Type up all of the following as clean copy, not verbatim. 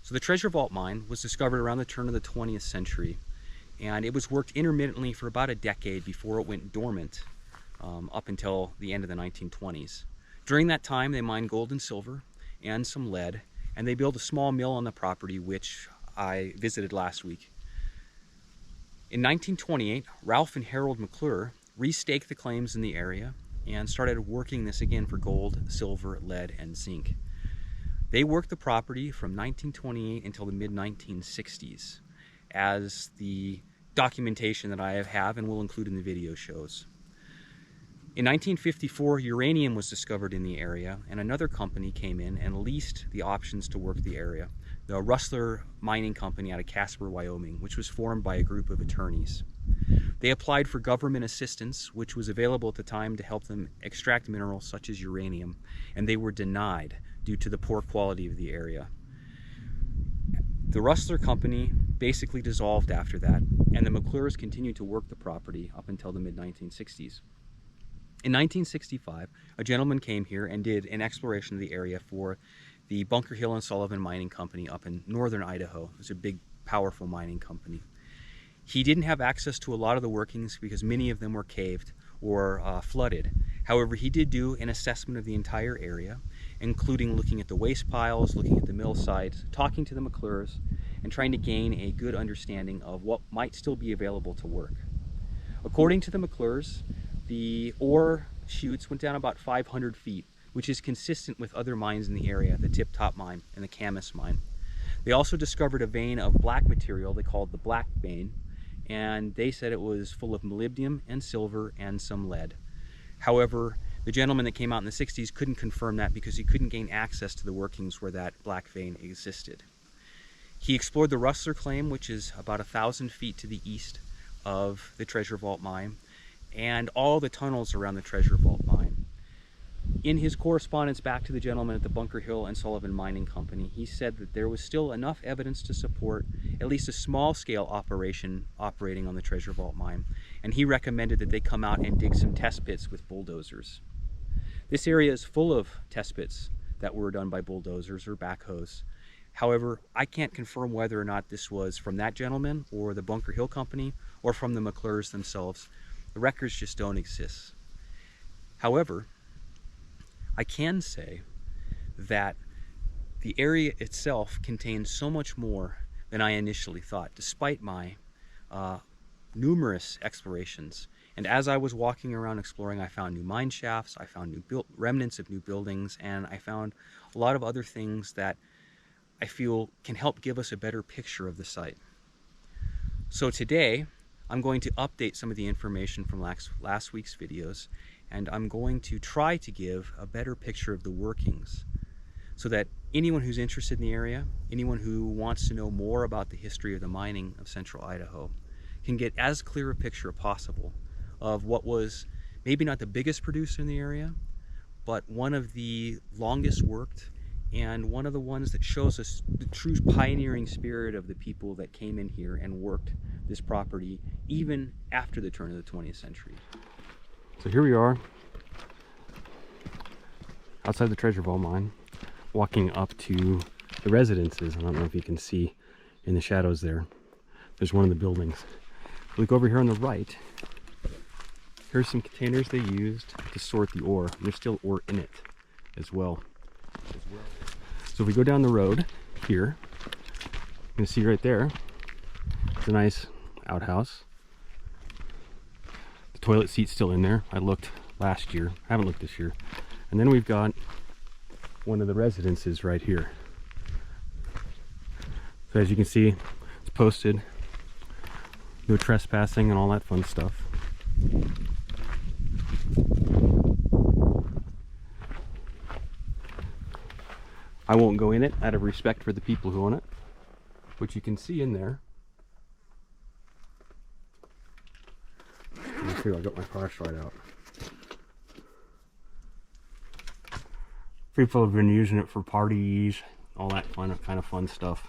So the Treasure Vault mine was discovered around the turn of the 20th century, and it was worked intermittently for about a decade before it went dormant up until the end of the 1920s. During that time, they mined gold and silver and some lead, and they built a small mill on the property, which I visited last week. In 1928, Ralph and Harold McClure restaked the claims in the area and started working this again for gold, silver, lead, and zinc. They worked the property from 1928 until the mid-1960s, as the documentation that I have and will include in the video shows. In 1954, uranium was discovered in the area, and another company came in and leased the options to work the area, the Rustler Mining Company out of Casper, Wyoming, which was formed by a group of attorneys. They applied for government assistance, which was available at the time to help them extract minerals such as uranium, and they were denied due to the poor quality of the area. The Rustler Company basically dissolved after that, and the McClures continued to work the property up until the mid-1960s. In 1965, a gentleman came here and did an exploration of the area for the Bunker Hill and Sullivan Mining Company up in northern Idaho. It was a big, powerful mining company. He didn't have access to a lot of the workings because many of them were caved or flooded. However, he did do an assessment of the entire area, including looking at the waste piles, looking at the mill sites, talking to the McClures, and trying to gain a good understanding of what might still be available to work. According to the McClures, the ore chutes went down about 500 feet, which is consistent with other mines in the area, the Tip Top Mine and the Camas Mine. They also discovered a vein of black material they called the Black Vein, and they said it was full of molybdenum and silver and some lead. However, the gentleman that came out in the 60s couldn't confirm that because he couldn't gain access to the workings where that black vein existed. He explored the Rustler Claim, which is about 1,000 feet to the east of the Treasure Vault mine, and all the tunnels around the Treasure Vault mine. In his correspondence back to the gentleman at the Bunker Hill and Sullivan Mining Company, he said that there was still enough evidence to support at least a small-scale operation operating on the Treasure Vault mine, and he recommended that they come out and dig some test pits with bulldozers. This area is full of test pits that were done by bulldozers or backhoes. However, I can't confirm whether or not this was from that gentleman or the Bunker Hill Company or from the McClures themselves. The records just don't exist. However, I can say that the area itself contains so much more than I initially thought, despite my numerous explorations. And as I was walking around exploring, I found new mine shafts, I found new remnants of new buildings, and I found a lot of other things that I feel can help give us a better picture of the site. So today, I'm going to update some of the information from last week's videos, and I'm going to try to give a better picture of the workings so that anyone who's interested in the area, anyone who wants to know more about the history of the mining of central Idaho, can get as clear a picture as possible of what was maybe not the biggest producer in the area, but one of the longest worked and one of the ones that shows us the true pioneering spirit of the people that came in here and worked this property even after the turn of the 20th century. So here we are outside the Treasure Vault mine, walking up to the residences. I don't know if you can see in the shadows there. There's one of the buildings. Look over here on the right. Here's some containers they used to sort the ore. There's still ore in it as well. So if we go down the road here, you can see right there, it's a nice outhouse. The toilet seat's still in there. I looked last year. I haven't looked this year. And then we've got one of the residences right here. So as you can see, it's posted, no trespassing and all that fun stuff. I won't go in it out of respect for the people who own it, but you can see in there. Let me see if I got my flashlight out. People have been using it for parties, all that kind of fun stuff.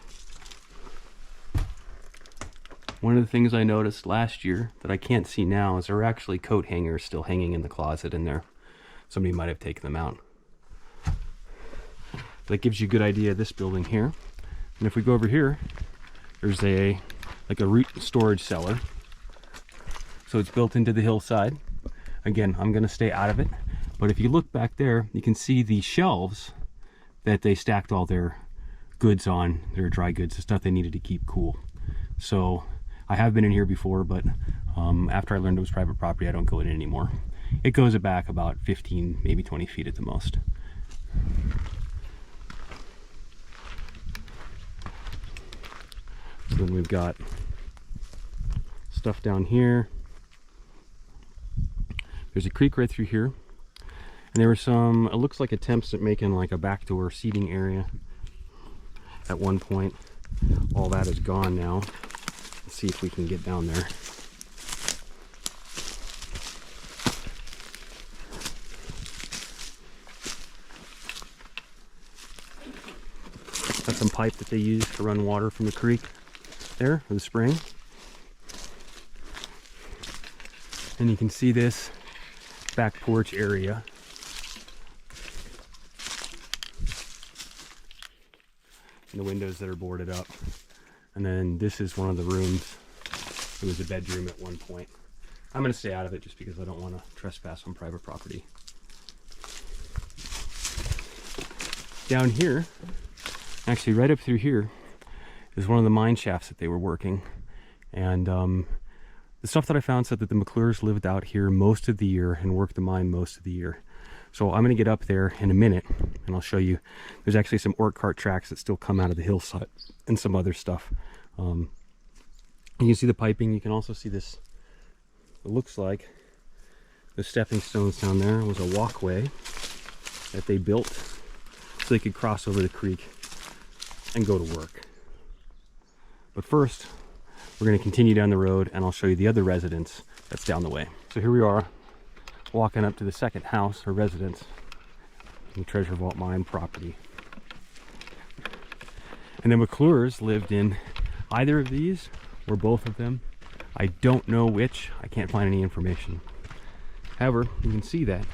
One of the things I noticed last year that I can't see now is there are actually coat hangers still hanging in the closet in there. Somebody might have taken them out. That gives you a good idea of this building here. And if we go over here, there's like a root storage cellar. So it's built into the hillside. Again, I'm gonna stay out of it. But if you look back there, you can see the shelves that they stacked all their goods on, their dry goods, the stuff they needed to keep cool. So I have been in here before, but after I learned it was private property, I don't go in anymore. It goes back about 15, maybe 20 feet at the most. So then we've got stuff down here. There's a creek right through here. And there were some, it looks like attempts at making like a backdoor seating area at one point. All that is gone now. Let's see if we can get down there. That's some pipe that they use to run water from the creek there, or the spring. And you can see this back porch area. And the windows that are boarded up. And then this is one of the rooms. It was a bedroom at one point. I'm going to stay out of it just because I don't want to trespass on private property. Down here, actually right up through here, is one of the mine shafts that they were working. And the stuff that I found said that the McClures lived out here most of the year and worked the mine most of the year. So I'm going to get up there in a minute and I'll show you. There's actually some ore cart tracks that still come out of the hillside and some other stuff. You can see the piping. You can also see this. It looks like the stepping stones down there was a walkway that they built so they could cross over the creek and go to work. But first, we're going to continue down the road and I'll show you the other residence that's down the way. So here we are, walking up to the second house or residence in the Treasure Vault Mine property. And the McClures lived in either of these or both of them. I don't know which. I can't find any information. However, you can see that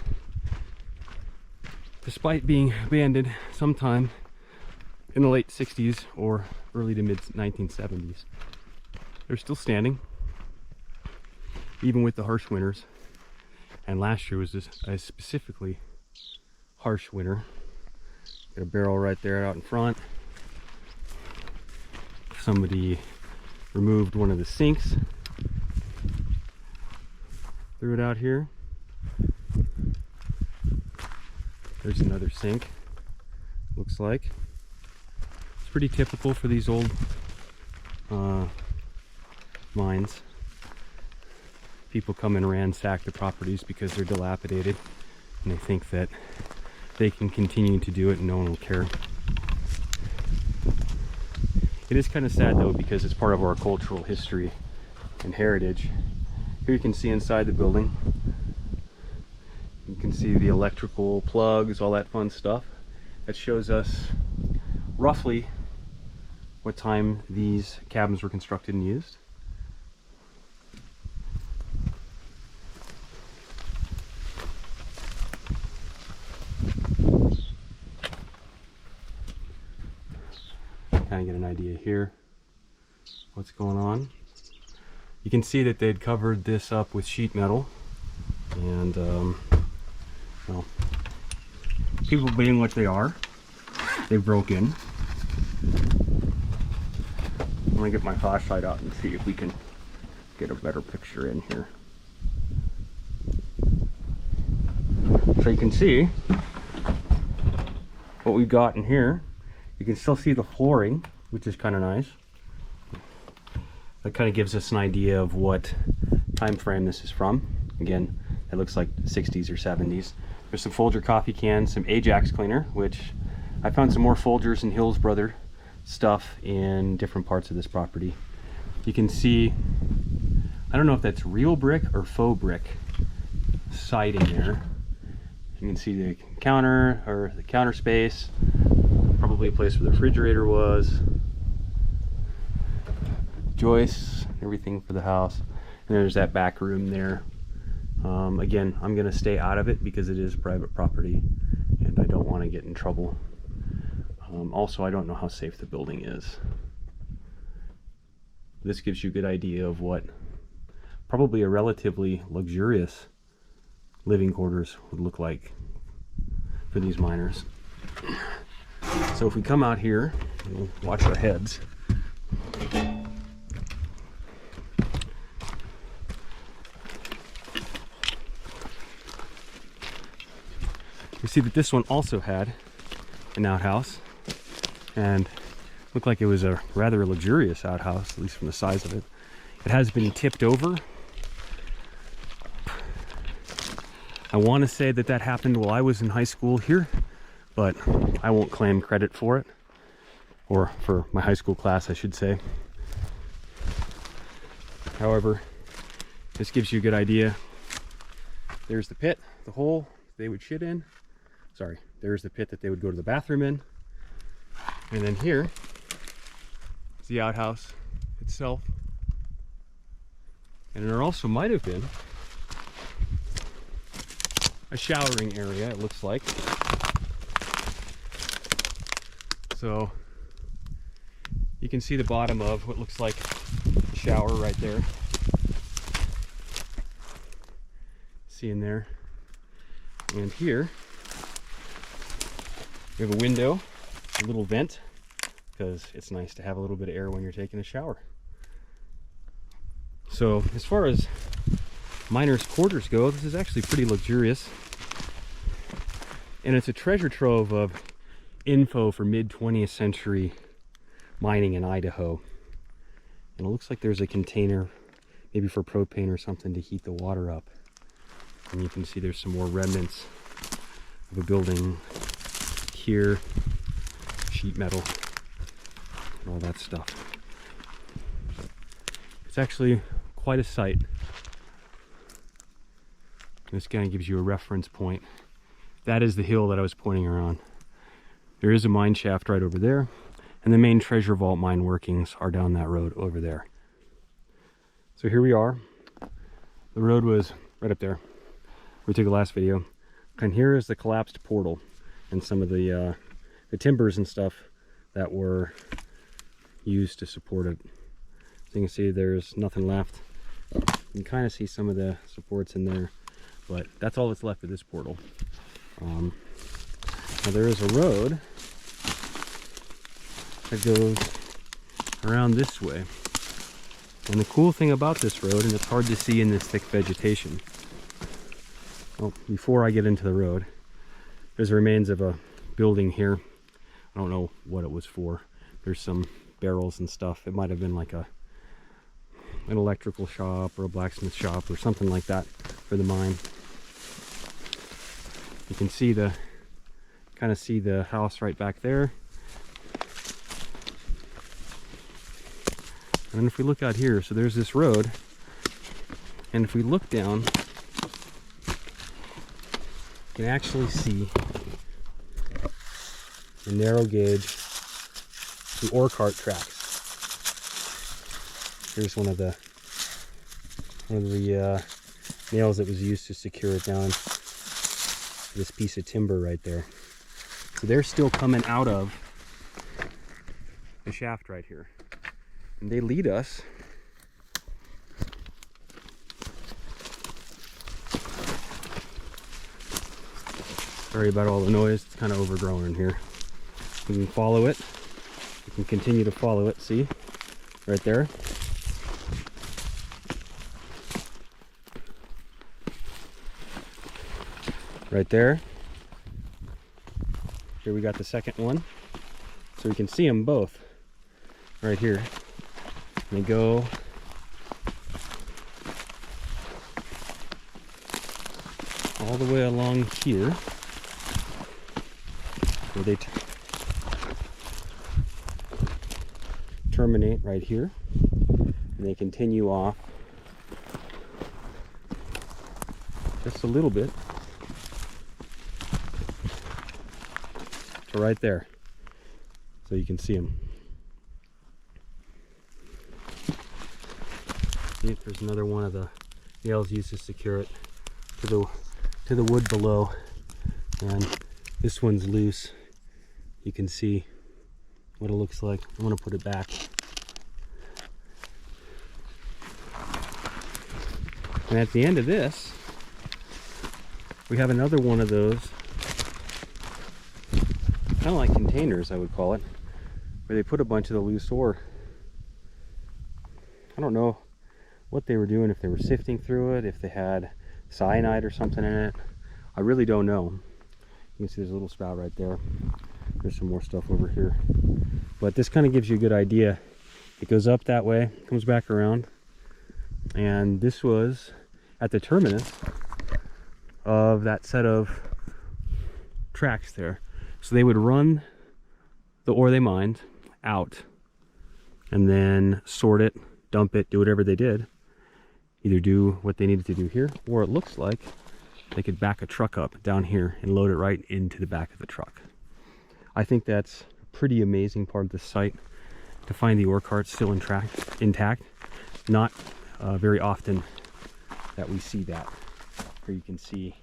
despite being abandoned sometime in the late 60s or early to mid 1970s, they're still standing, even with the harsh winters. And last year was just a specifically harsh winter. Got a barrel right there out in front. Somebody removed one of the sinks, threw it out here. There's another sink, looks like. It's pretty typical for these old mines. People come and ransack the properties because they're dilapidated and they think that they can continue to do it and no one will care. It is kind of sad though because it's part of our cultural history and heritage. Here you can see inside the building. You can see the electrical plugs, all that fun stuff. That shows us roughly what time these cabins were constructed and used. Kind of get an idea here what's going on. You can see that they'd covered this up with sheet metal, and well, people being what they are, they broke in. I'm gonna get my flashlight out and see if we can get a better picture in here. So you can see what we've got in here. You can still see the flooring, which is kind of nice. That kind of gives us an idea of what time frame this is from. Again, it looks like the 60s or 70s. There's some Folger coffee cans, some Ajax cleaner, which I found some more Folgers and Hills Brother stuff in different parts of this property. You can see, I don't know if that's real brick or faux brick siding there. You can see the counter or the counter space. Probably a place where the refrigerator was. Joists, everything for the house. And there's that back room there. Again, I'm going to stay out of it because it is private property and I don't want to get in trouble. Also, I don't know how safe the building is. This gives you a good idea of what probably a relatively luxurious living quarters would look like for these miners. So if we come out here, we'll watch our heads. You see that this one also had an outhouse, and looked like it was a rather luxurious outhouse, at least from the size of it. It has been tipped over. I want to say that that happened while I was in high school here, but I won't claim credit for it, or for my high school class, I should say. However, this gives you a good idea. There's the pit, the hole they would shit in. Sorry, there's the pit that they would go to the bathroom in. And then here is the outhouse itself. And there also might have been a showering area, it looks like. So you can see the bottom of what looks like a shower right there. See in there. And here we have a window, a little vent, because it's nice to have a little bit of air when you're taking a shower. So as far as miners' quarters go, this is actually pretty luxurious. And it's a treasure trove of info for mid-20th century mining in Idaho. And it looks like there's a container, maybe for propane or something, to heat the water up. And you can see there's some more remnants of a building here, sheet metal, and all that stuff. It's actually quite a sight. This kind of gives you a reference point. That is the hill that I was pointing around. There is a mine shaft right over there, and the main treasure vault mine workings are down that road over there. So here we are. The road was right up there. We took the last video. And here is the collapsed portal and some of the timbers and stuff that were used to support it. So you can see there's nothing left. You can kind of see some of the supports in there, but that's all that's left of this portal. Now there is a road that goes around this way. And the cool thing about this road, and it's hard to see in this thick vegetation, well, before I get into the road, there's the remains of a building here. I don't know what it was for. There's some barrels and stuff. It might have been like an electrical shop or a blacksmith shop or something like that for the mine. You can see kind of see the house right back there. And then if we look out here, so there's this road, and if we look down, you can actually see the narrow gauge, the ore cart tracks. Here's one of the nails that was used to secure it down to this piece of timber right there. So they're still coming out of the shaft right here. And they lead us sorry about all the noise, it's kind of overgrown in here. We can follow it. We can continue to follow it, see? Right there. Right there. Here we got the second one. So we can see them both right here. And they go all the way along here, where they terminate right here, and they continue off just a little bit to right there, so you can see them. See, there's another one of the nails used to secure it to the wood below, and this one's loose. You can see what it looks like. I'm going to put it back. And at the end of this, we have another one of those, kind of like containers, I would call it, where they put a bunch of the loose ore. I don't know what they were doing, if they were sifting through it, if they had cyanide or something in it. I really don't know. You can see there's a little spout right there. There's some more stuff over here. But this kind of gives you a good idea. It goes up that way, comes back around, and this was at the terminus of that set of tracks there. So they would run the ore they mined out and then sort it, dump it, do whatever they did. Either do what they needed to do here, or it looks like they could back a truck up down here and load it right into the back of the truck. I think that's a pretty amazing part of the site, to find the ore carts still intact. Not very often that we see that. Here you can see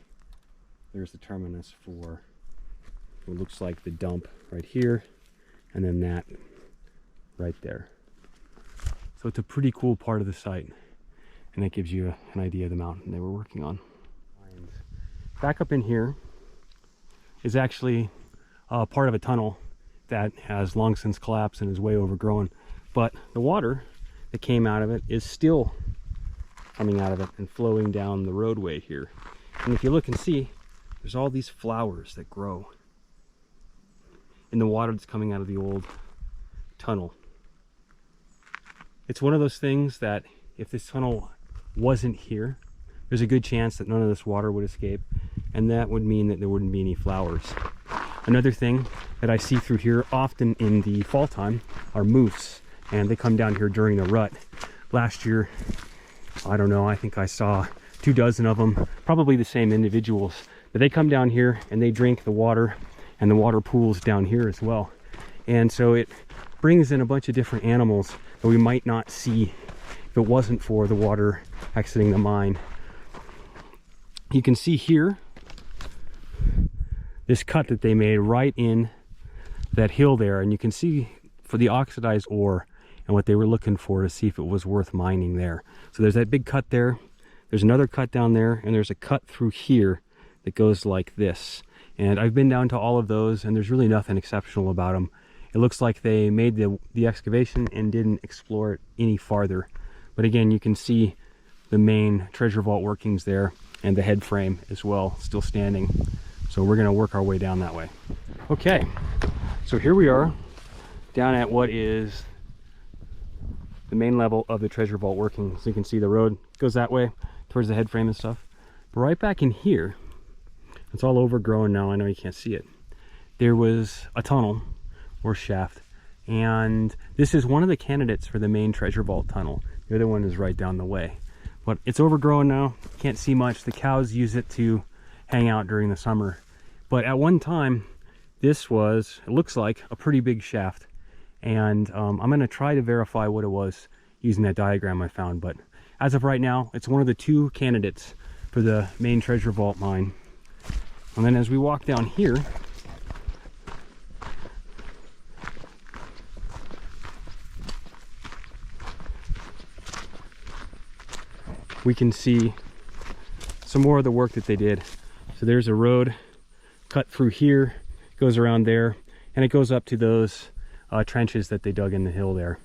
there's the terminus for what looks like the dump right here, and then that right there. So it's a pretty cool part of the site, and that gives you an idea of the mountain they were working on. And back up in here is actually part of a tunnel that has long since collapsed and is way overgrown, but the water that came out of it is still coming out of it and flowing down the roadway here. And if you look and see, there's all these flowers that grow in the water that's coming out of the old tunnel. It's one of those things that if this tunnel wasn't here, there's a good chance that none of this water would escape, and that would mean that there wouldn't be any flowers. Another thing that I see through here often in the fall time are moose, and they come down here during the rut. Last year, I don't know, I think I saw 24 of them, probably the same individuals, but they come down here and they drink the water, and the water pools down here as well. And so it brings in a bunch of different animals that we might not see if it wasn't for the water exiting the mine. You can see here this cut that they made right in that hill there, and you can see for the oxidized ore and what they were looking for to see if it was worth mining there. So there's that big cut there, there's another cut down there, and there's a cut through here that goes like this. And I've been down to all of those, and there's really nothing exceptional about them. It looks like they made the excavation and didn't explore it any farther. But again, you can see the main treasure vault workings there, and the head frame as well, still standing. So we're gonna work our way down that way. Okay, so here we are down at what is the main level of the treasure vault working. So you can see the road goes that way towards the head frame and stuff. But right back in here, it's all overgrown now, I know you can't see it. There was a tunnel or shaft, and this is one of the candidates for the main treasure vault tunnel. The other one is right down the way. But it's overgrown now, can't see much. The cows use it to hang out during the summer. But at one time, this was, it looks like, a pretty big shaft. And I'm gonna try to verify what it was using that diagram I found. But as of right now, it's one of the two candidates for the main treasure vault mine. And then as we walk down here, we can see some more of the work that they did. So there's a road cut through here, goes around there, and it goes up to those trenches that they dug in the hill there.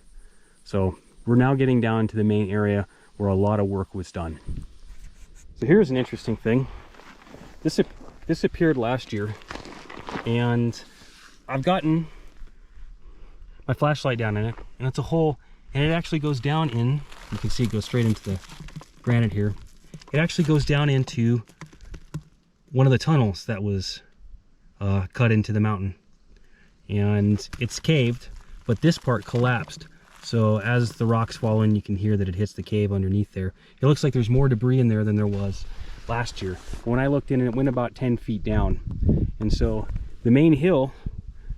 So we're now getting down to the main area where a lot of work was done. So here's an interesting thing. This appeared last year, and I've gotten my flashlight down in it, and it's a hole, and it actually goes down in, you can see it goes straight into the granite here. It actually goes down into one of the tunnels that was cut into the mountain, and it's caved, but this part collapsed. So as the rocks fall in, you can hear that it hits the cave underneath there. It looks like there's more debris in there than there was last year. When I looked in, it went about 10 feet down. And so the main hill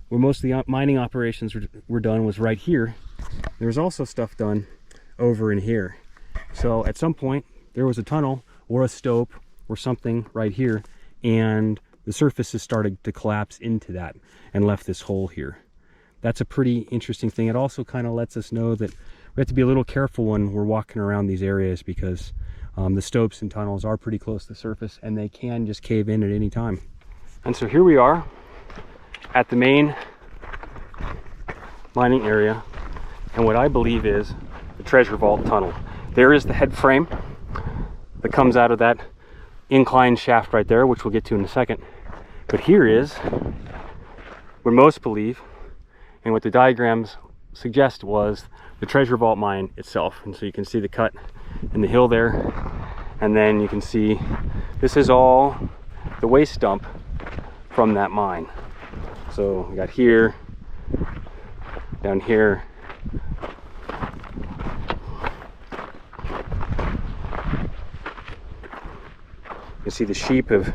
where most of the mining operations were done was right here. There was also stuff done over in here. So at some point there was a tunnel or a stope or something right here, and the surface has started to collapse into that and left this hole here. that's a pretty interesting thing. It also kind of lets us know that we have to be a little careful when we're walking around these areas, because the stopes and tunnels are pretty close to the surface and they can just cave in at any time. And so here we are at the main mining area, and what I believe is the treasure vault tunnel. There is the head frame that comes out of that incline shaft right there, which we'll get to in a second. But here is what most believe, and what the diagrams suggest, was the treasure vault mine itself. And so you can see the cut in the hill there, and then you can see this is all the waste dump from that mine. So we got here, down here, you see the sheep have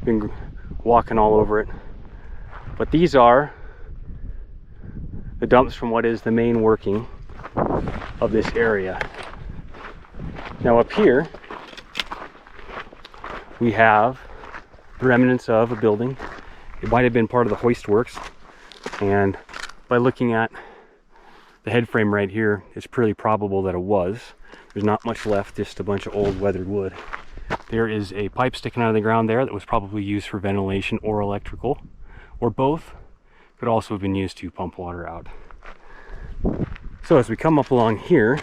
been walking all over it. But these are the dumps from what is the main working of this area. Now up here we have the remnants of a building. It might have been part of the hoist works, and by looking at the head frame right here, it's pretty probable that it was. There's not much left, just a bunch of old weathered wood. There is a pipe sticking out of the ground there that was probably used for ventilation or electrical, or both. Could also have been used to pump water out. So as we come up along here,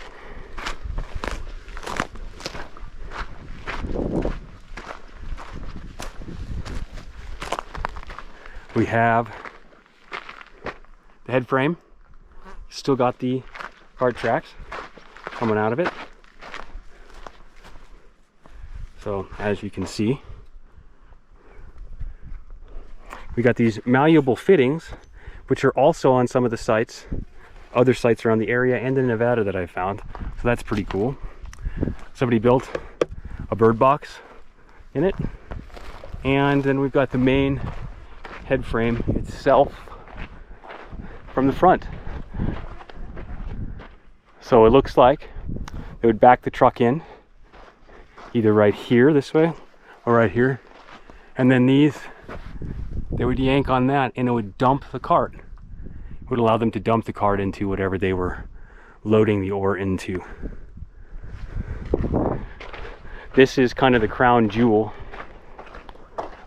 we have the head frame. Still got the cart tracks coming out of it. So as you can see, we got these malleable fittings, which are also on some of the sites, other sites around the area and in Nevada that I found. So that's pretty cool. Somebody built a bird box in it. And then we've got the main head frame itself from the front. So it looks like they would back the truck in either right here this way or right here, and then these, they would yank on that and it would dump the cart. It would allow them to dump the cart into whatever they were loading the ore into. This is kind of the crown jewel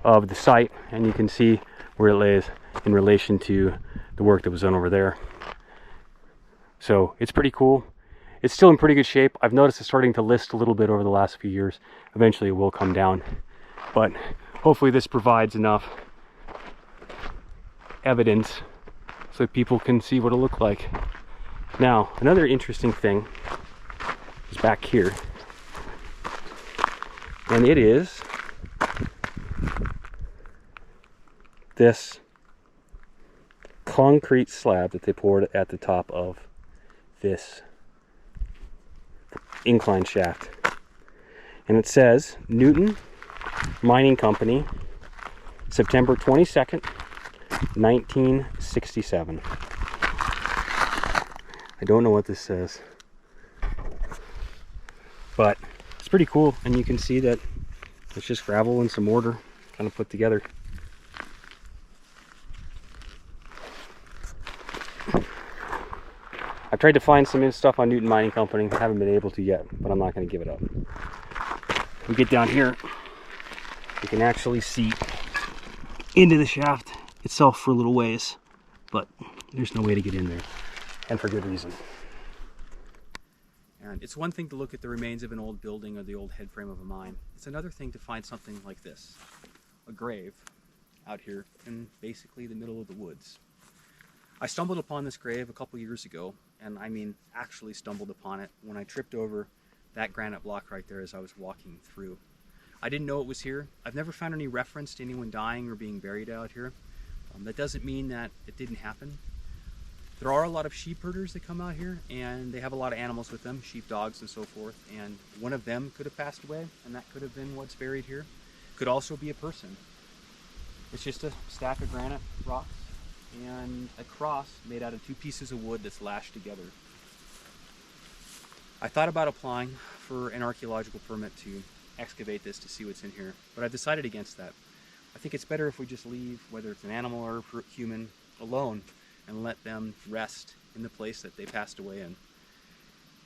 of the site, and you can see where it lays in relation to the work that was done over there. So it's pretty cool. It's still in pretty good shape. I've noticed it's starting to list a little bit over the last few years. Eventually it will come down, but hopefully this provides enough evidence so that people can see what it looked like. Now, another interesting thing is back here, and it is this concrete slab that they poured at the top of this incline shaft. And it says Newton Mining Company, September 22nd, 1967. I don't know what this says, but it's pretty cool, and you can see that it's just gravel and some mortar kind of put together. I've tried to find some stuff on Newton Mining Company. I haven't been able to yet, but I'm not going to give it up. We get down here, you can actually see into the shaft itself for a little ways, but there's no way to get in there, and for good reason. And it's one thing to look at the remains of an old building or the old head frame of a mine. It's another thing to find something like this, a grave out here in basically the middle of the woods. I stumbled upon this grave a couple years ago, and I mean actually stumbled upon it when I tripped over that granite block right there as I was walking through. I didn't know it was here. I've never found any reference to anyone dying or being buried out here. That doesn't mean that it didn't happen. There are a lot of sheep herders that come out here, and they have a lot of animals with them, sheep, dogs, and so forth, and one of them could have passed away, and that could have been what's buried here. Could also be a person. It's just a stack of granite rocks and a cross made out of two pieces of wood that's lashed together. I thought about applying for an archaeological permit to excavate this to see what's in here, but I've decided against that. I think it's better if we just leave, whether it's an animal or a human, alone, and let them rest in the place that they passed away in.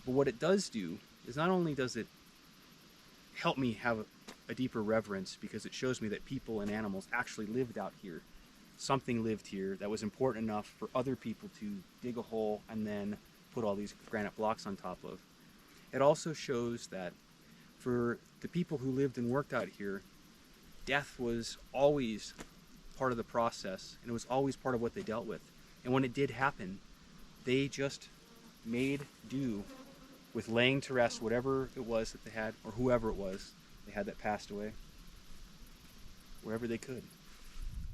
But what it does do is not only does it help me have a deeper reverence, because it shows me that people and animals actually lived out here. Something lived here that was important enough for other people to dig a hole and then put all these granite blocks on top of. It also shows that for the people who lived and worked out here, death was always part of the process, and it was always part of what they dealt with. And when it did happen, they just made do with laying to rest whatever it was that they had, or whoever it was they had that passed away, wherever they could.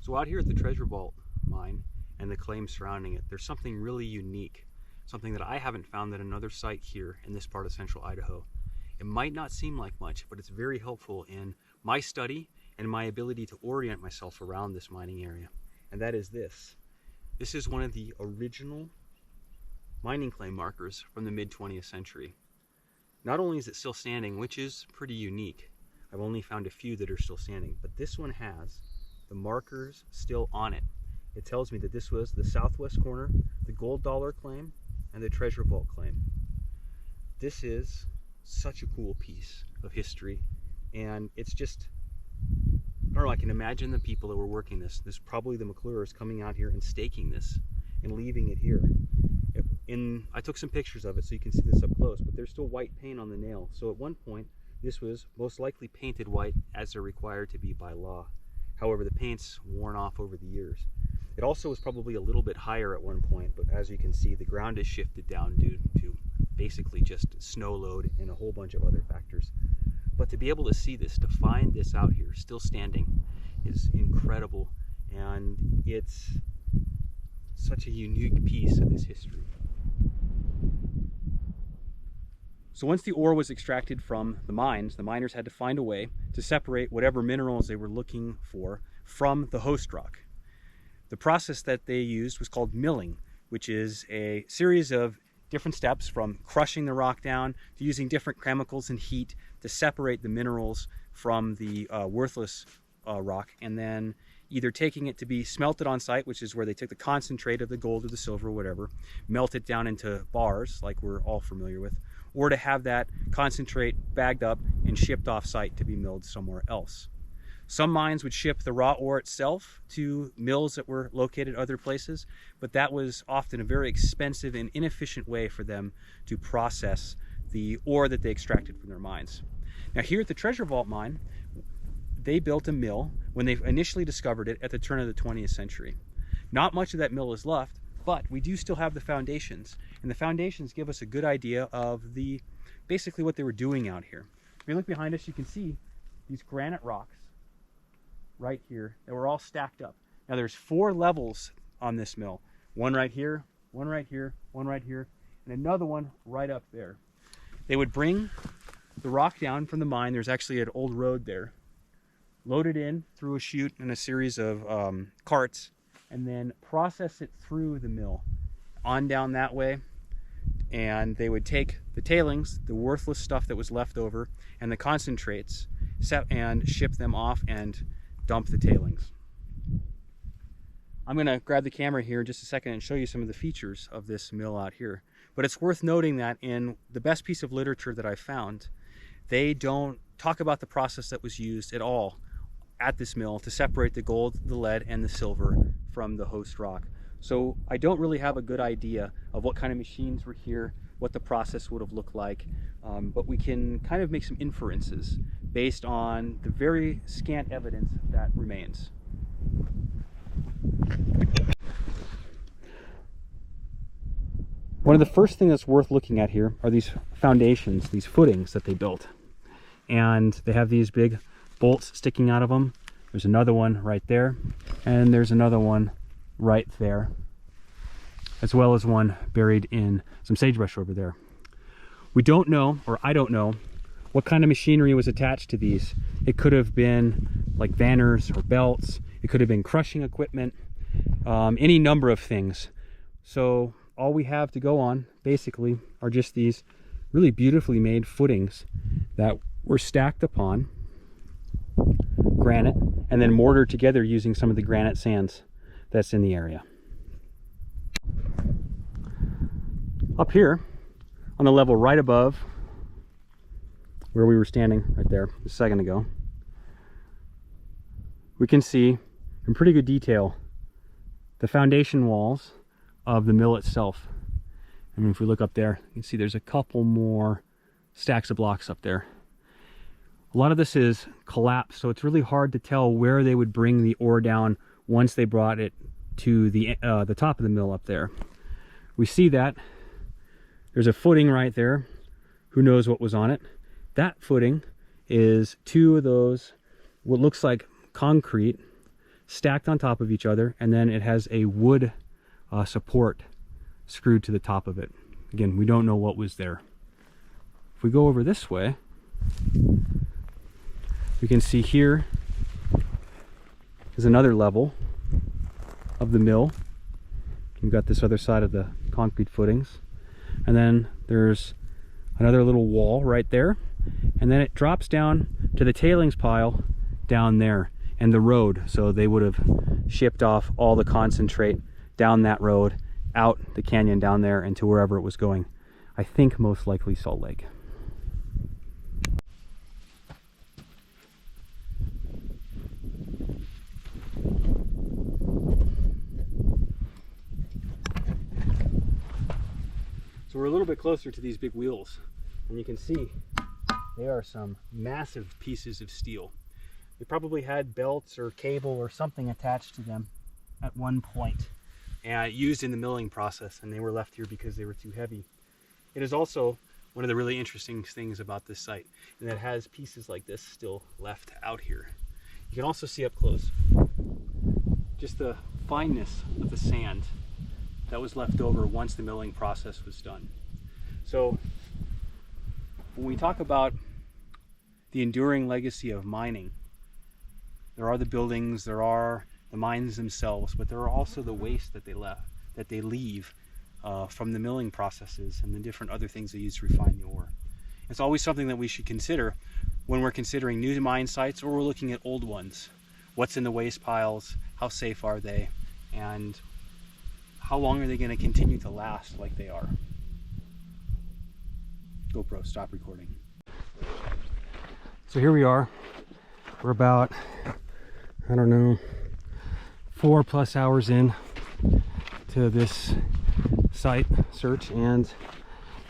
So out here at the Treasure Vault mine and the claims surrounding it, there's something really unique, something that I haven't found at another site here in this part of central Idaho. It might not seem like much, but it's very helpful in my study and my ability to orient myself around this mining area. And that is this. This is one of the original mining claim markers from the mid-20th century. Not only is it still standing, which is pretty unique, I've only found a few that are still standing, but this one has the markers still on it. It tells me that this was the southwest corner, the Gold Dollar claim, and the Treasure Vault claim. This is such a cool piece of history, and it's just, I don't know, I can imagine the people that were working this. This is probably the McClures coming out here and staking this and leaving it here. I took some pictures of it so you can see this up close, but there's still white paint on the nail. So at one point, this was most likely painted white as they're required to be by law. However, the paint's worn off over the years. It also was probably a little bit higher at one point, but as you can see, the ground is shifted down due to basically just snow load and a whole bunch of other factors. But to be able to see this, to find this out here still standing, is incredible, and it's such a unique piece of this history. So once the ore was extracted from the mines, the miners had to find a way to separate whatever minerals they were looking for from the host rock. The process that they used was called milling, which is a series of different steps, from crushing the rock down to using different chemicals and heat to separate the minerals from the worthless rock, and then either taking it to be smelted on site, which is where they took the concentrate of the gold or the silver or whatever, melt it down into bars like we're all familiar with, or to have that concentrate bagged up and shipped off site to be milled somewhere else. Some mines would ship the raw ore itself to mills that were located other places, but that was often a very expensive and inefficient way for them to process the ore that they extracted from their mines. Now here at the Treasure Vault mine, they built a mill when they initially discovered it at the turn of the 20th century. Not much of that mill is left, but we do still have the foundations, and the foundations give us a good idea of basically what they were doing out here. If you look behind us, you can see these granite rocks right here that were all stacked up. Now there's 4 levels on this mill. One right here, one right here, one right here, and another one right up there. They would bring the rock down from the mine. There's actually an old road there. Load it in through a chute and a series of carts, and then process it through the mill on down that way. And they would take the tailings, the worthless stuff that was left over, and the concentrates, and ship them off and dump the tailings. I'm going to grab the camera here in just a second and show you some of the features of this mill out here. But it's worth noting that in the best piece of literature that I found, they don't talk about the process that was used at all at this mill to separate the gold, the lead, and the silver from the host rock. So I don't really have a good idea of what kind of machines were here, what the process would have looked like, but we can kind of make some inferences based on the very scant evidence that remains. One of the first things that's worth looking at here are these foundations, these footings that they built. And they have these big bolts sticking out of them. There's another one right there, and there's another one right there, as well as one buried in some sagebrush over there. We don't know, or I don't know, what kind of machinery was attached to these. It could have been like vanners or belts. It could have been crushing equipment, any number of things. So all we have to go on basically are just these really beautifully made footings that were stacked upon granite and then mortared together using some of the granite sands that's in the area. Up here, on the level right above where we were standing right there a second ago, we can see in pretty good detail the foundation walls of the mill itself. I mean, if we look up there, you can see there's a couple more stacks of blocks up there. A lot of this is collapsed, so it's really hard to tell where they would bring the ore down once they brought it to the top of the mill up there. We see that there's a footing right there. Who knows what was on it? That footing is two of those, what looks like concrete, stacked on top of each other, and then it has a wood support screwed to the top of it. Again, we don't know what was there. If we go over this way, we can see here is another level of the mill. We've got this other side of the concrete footings, and then there's another little wall right there, and then it drops down to the tailings pile down there and the road. So they would have shipped off all the concentrate down that road, out the canyon down there, and to wherever it was going. I think most likely Salt Lake. So we're a little bit closer to these big wheels, and you can see they are some massive pieces of steel. They probably had belts or cable or something attached to them at one point and used in the milling process, and they were left here because they were too heavy. It is also one of the really interesting things about this site, and it has pieces like this still left out here. You can also see up close just the fineness of the sand that was left over once the milling process was done. So when we talk about the enduring legacy of mining, there are the buildings, there are the mines themselves, but there are also the waste that they leave from the milling processes and the different other things they use to refine the ore. It's always something that we should consider when we're considering new mine sites or we're looking at old ones. What's in the waste piles? How safe are they? And how long are they going to continue to last like they are? GoPro, stop recording. So here we are. We're about, I don't know, 4+ hours in to this site search, and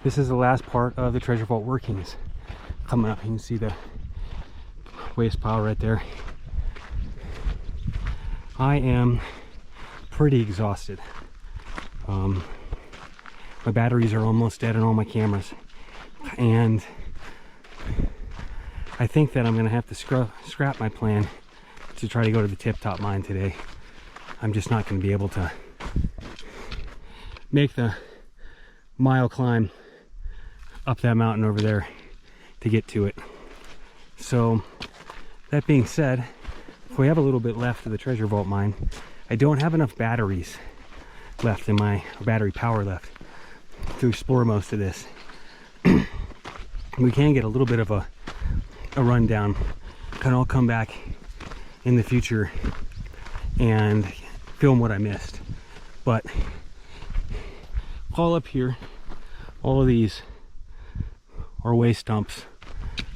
this is the last part of the treasure vault workings. Coming up, you can see the waste pile right there. I am pretty exhausted. My batteries are almost dead on all my cameras, and I think that I'm gonna have to scrap my plan to try to go to the Tip Top mine today. I'm just not gonna be able to make the mile climb up that mountain over there to get to it. So that being said, if we have a little bit left of the treasure vault mine, I don't have enough batteries left in my battery power left to explore most of this. We can get a little bit of a rundown, and I'll come back in the future and film what I missed. But all up here, all of these are waste dumps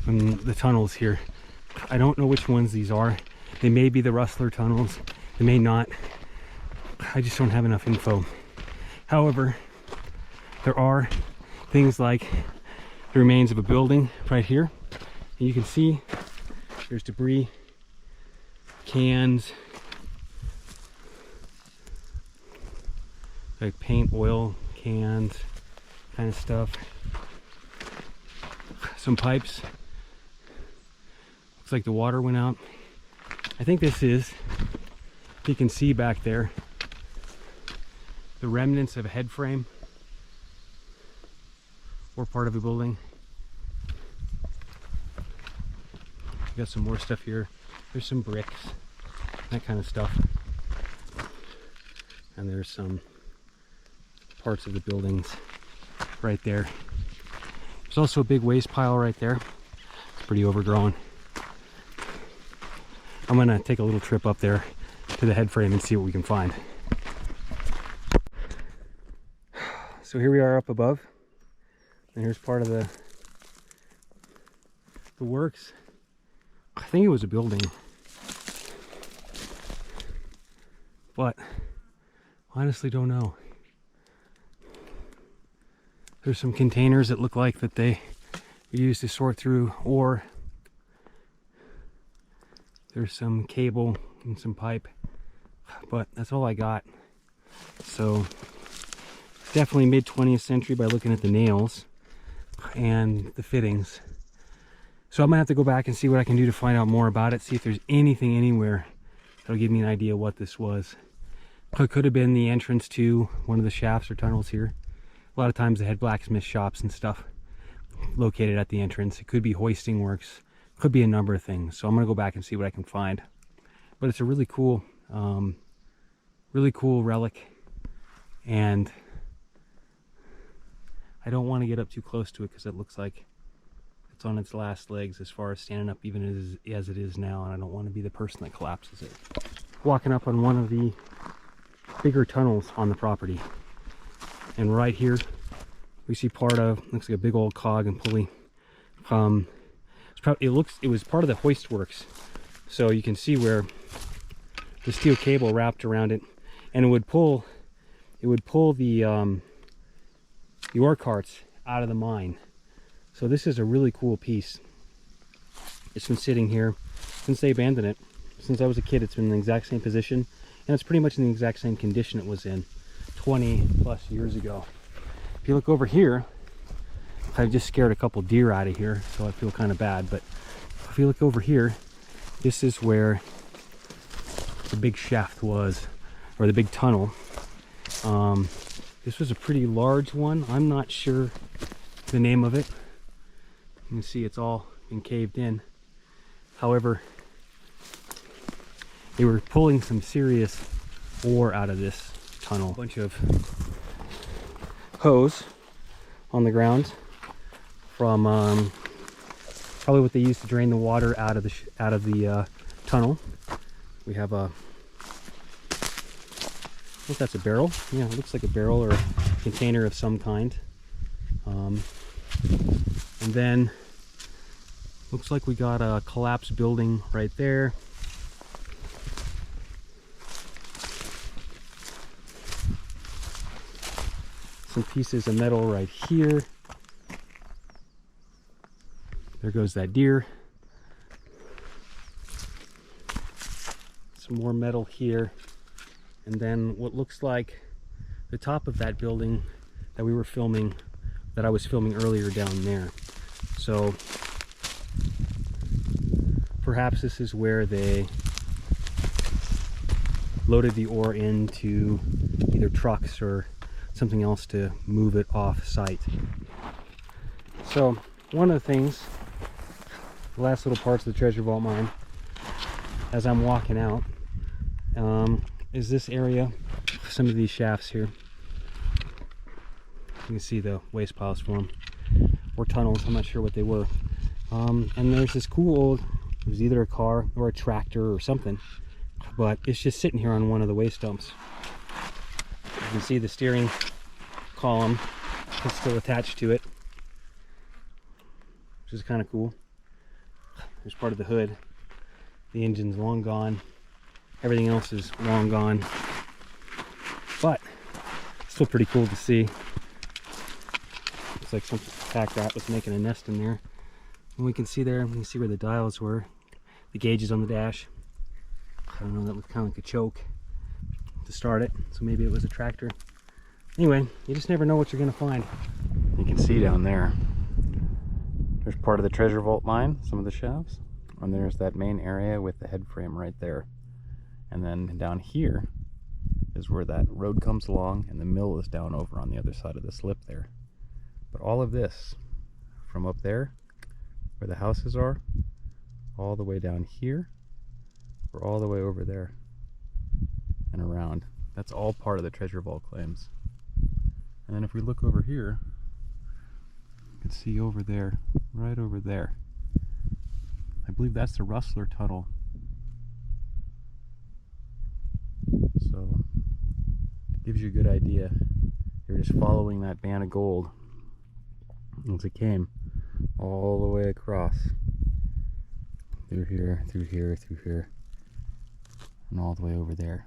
from the tunnels here. I don't know which ones these are. They may be the Rustler tunnels, they may not. I just don't have enough info. However, there are things like the remains of a building right here, and you can see there's debris, cans, like paint, oil cans, kind of stuff. Some pipes. Looks like the water went out. I think this is, if you can see back there, the remnants of a head frame or part of a building. Got some more stuff here. There's some bricks, that kind of stuff. And there's some parts of the buildings right there. There's also a big waste pile right there. It's pretty overgrown. I'm gonna take a little trip up there to the head frame and see what we can find. So here we are up above, and here's part of the works. I think it was a building, but honestly don't know. There's some containers that look like that they used to sort through ore. There's some cable and some pipe, but that's all I got. So definitely mid 20th century by looking at the nails and the fittings. So I'm gonna have to go back and see what I can do to find out more about it, see if there's anything anywhere that'll give me an idea what this was. Could have been the entrance to one of the shafts or tunnels here. A lot of times they had blacksmith shops and stuff located at the entrance. It could be hoisting works, could be a number of things. So I'm gonna go back and see what I can find. But it's a really cool relic, and I don't want to get up too close to it because it looks like it's on its last legs as far as standing up even as it is now, and I don't want to be the person that collapses it. Walking up on one of the bigger tunnels on the property, and right here we see part of, looks like a big old cog and pulley. It was part of the hoist works, so you can see where the steel cable wrapped around it, and it would pull the ore carts out of the mine. So this is a really cool piece. It's been sitting here since they abandoned it. Since I was a kid, it's been in the exact same position, and it's pretty much in the exact same condition it was in 20 plus years ago. If you look over here, I've just scared a couple deer out of here, so I feel kind of bad, but if you look over here, this is where the big shaft was, or the big tunnel. This was a pretty large one. I'm not sure the name of it. You can see it's all been caved in. However, they were pulling some serious ore out of this tunnel. A bunch of hose on the ground from probably what they used to drain the water out of the tunnel. We have a, I think that's a barrel. Yeah, it looks like a barrel or a container of some kind. And then looks like we got a collapsed building right there. Some pieces of metal right here. There goes that deer. Some more metal here. And then what looks like the top of that building that we were filming, that I was filming earlier down there. So perhaps this is where they loaded the ore into either trucks or something else to move it off site. So one of the things, the last little parts of the treasure vault mine, as I'm walking out, is this area, some of these shafts here. You can see the waste piles form, or tunnels, I'm not sure what they were. And there's this cool old, it was either a car or a tractor or something, but it's just sitting here on one of the waste dumps. You can see the steering column is still attached to it, which is kind of cool. There's part of the hood. The engine's long gone. Everything else is long gone. But still pretty cool to see. Looks like some pack rat was making a nest in there. And we can see there, we can see where the dials were. The gauges on the dash. I don't know, that looked kind of like a choke to start it. So maybe it was a tractor. Anyway, you just never know what you're going to find. You can see down there, there's part of the treasure vault mine, some of the shafts. And there's that main area with the head frame right there. And then down here is where that road comes along, and the mill is down over on the other side of the slip there. But all of this, from up there, where the houses are, all the way down here, or all the way over there and around, that's all part of the treasure vault claims. And then if we look over here, you can see over there, right over there, I believe that's the Rustler Tunnel. So it gives you a good idea. They're just following that band of gold as it came all the way across. Through here, through here, through here, and all the way over there.